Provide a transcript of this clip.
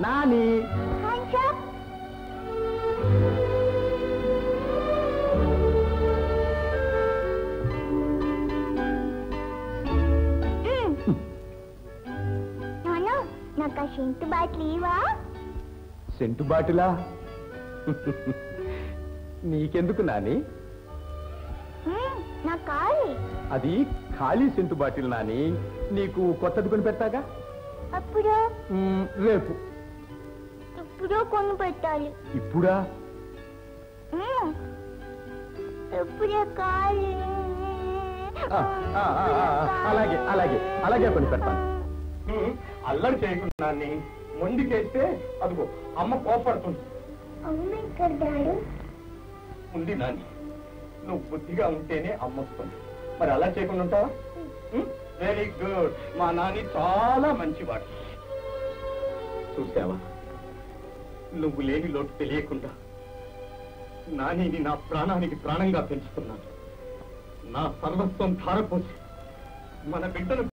నాని. నాకు ఆ scent bottle ఇవా? సెంటు బాటిలా? నీకెందుకు నాని? నా ఖాళీ. అది ఖాళీ సెంటు బాటిల్ నాని. నీకు కొత్తది కొని పెడతాగా. అప్పుడు రేపు. ఇప్పుడు కొని పెట్టాలి. ఇప్పుడా? ఎప్పుడే ఖాళీ. అలాగే అలాగే అలాగే కొని పెడతాను. అల్లరి చేయకుండా మొండికేస్తే అదిగో అమ్మ కోపడుతుంది. ఉంది నాని, నువ్వు బుద్ధిగా ఉంటేనే అమ్మ వస్తుంది. మరి అలా చేయకుండా ఉంటావా? Very good. మా నాని చాలా మంచివాడు. చూసావా, నువ్వు లేని లోటు తెలియకుండా నానిని నా ప్రాణానికి ప్రాణంగా పెంచుతున్నాను. నా సర్వస్వం ధారపోసి మన బిడ్డను